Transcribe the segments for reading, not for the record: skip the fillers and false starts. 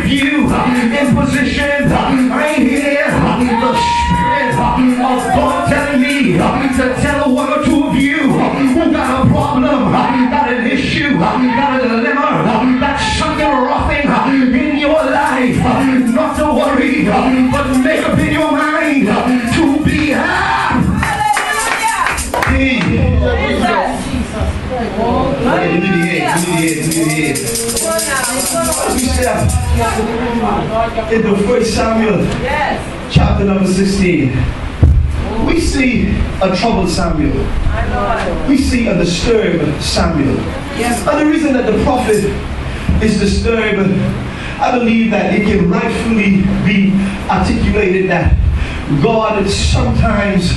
with you in position. I hear the Spirit of God telling me to tell one or two of you who got a problem, got an issue, got a dilemma, that's something roughing in your life. Not to worry, but make up in your mind to be happy. We step in the 1 Samuel chapter number 16. We see a troubled Samuel. We see a disturbed Samuel. And the reason that the prophet is disturbed, I believe that it can rightfully be articulated that God sometimes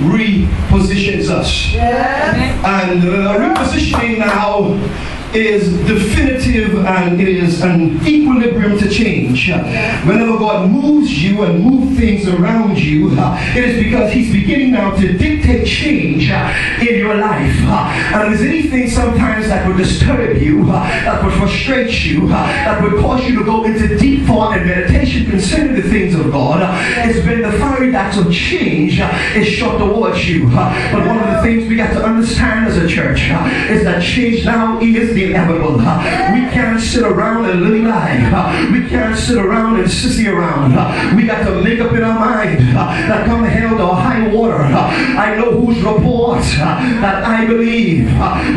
repositions us. And repositioning now is definitive, and it is an equilibrium to change. Whenever God moves you and moves things around you, it is because He's beginning now to dictate change in your life. And if there's anything sometimes that would disturb you, that would frustrate you, that would cause you to go into deep thought and meditation concerning the things of God, it's when the fiery darts of change is shot towards you. But one of the things we got to understand as a church is that change now is the inevitable. We can't sit around and live life. We can't sit around and sissy around. We got to make up in our mind that come hell or high water, I know whose report that I believe.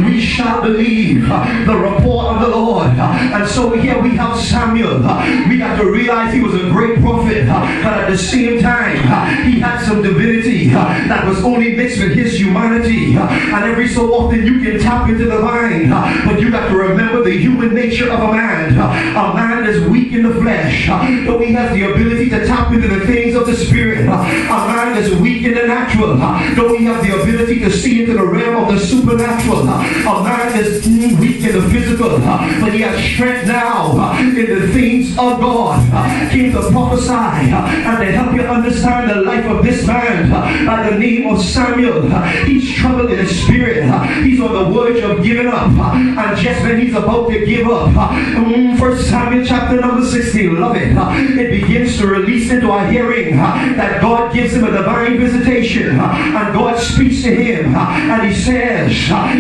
We shall believe the report of the Lord. And so here we have Samuel. We got to realize he was a great prophet, but at the same time he had some divinity that was only mixed with his humanity. And every so often you can tap into the vine, but you got to remember the human nature of a man. A man is weak in the flesh, though he has the ability to tap into the things of the spirit. A man is weak in the natural, though he has the ability to see into the realm of the supernatural. A man is weak in the physical, but he has strength now in the things of God. Came to prophesy and to help you understand the life of this man by the name of Samuel. He's troubled in his spirit. He's on the verge of giving up. And just when he's about to give up, 1 Samuel chapter number 16, love it. It begins to release into our hearing that God gives him a divine visitation. And God speaks to him. And he says,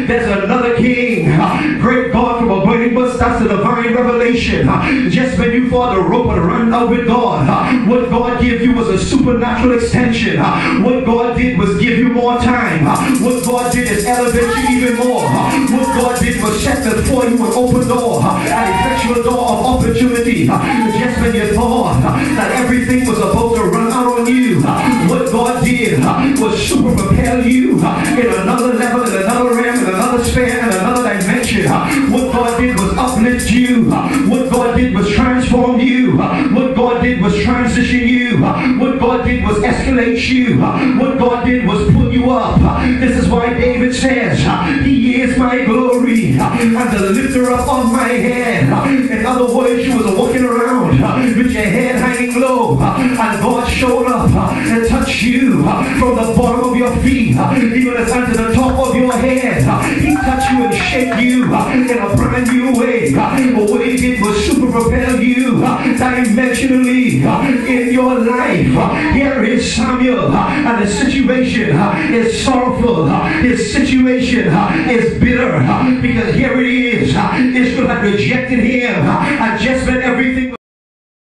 there's another king. Great God from a burning bush. That's the divine revelation. Just when you thought the rope would run out with God, what God gave you was a supernatural extension. What God did was give you more time. What God did is elevate you even more. What God did was set before you an open door, an effectual door of opportunity. Just when you thought that everything was about to run out on you, what God did was super propel you in another level, in another realm, in another sphere, in another dimension. What God did was uplift you. What God did was transform you. What God did was transition you. What God did was escalate you. What God did was pull you up. This is why David says, He is my glory and the lifter up of my head. In other words, you was walking around with your head hanging low, and God showed up and touched you from the bottom of your feet even as unto the top of your head. He touched you and shaped you in a brand new way. But what he did was super propel you dimensionally in your life. Here is Samuel, and the situation is sorrowful. His situation is bitter, because here it is. Israel had rejected him, and just when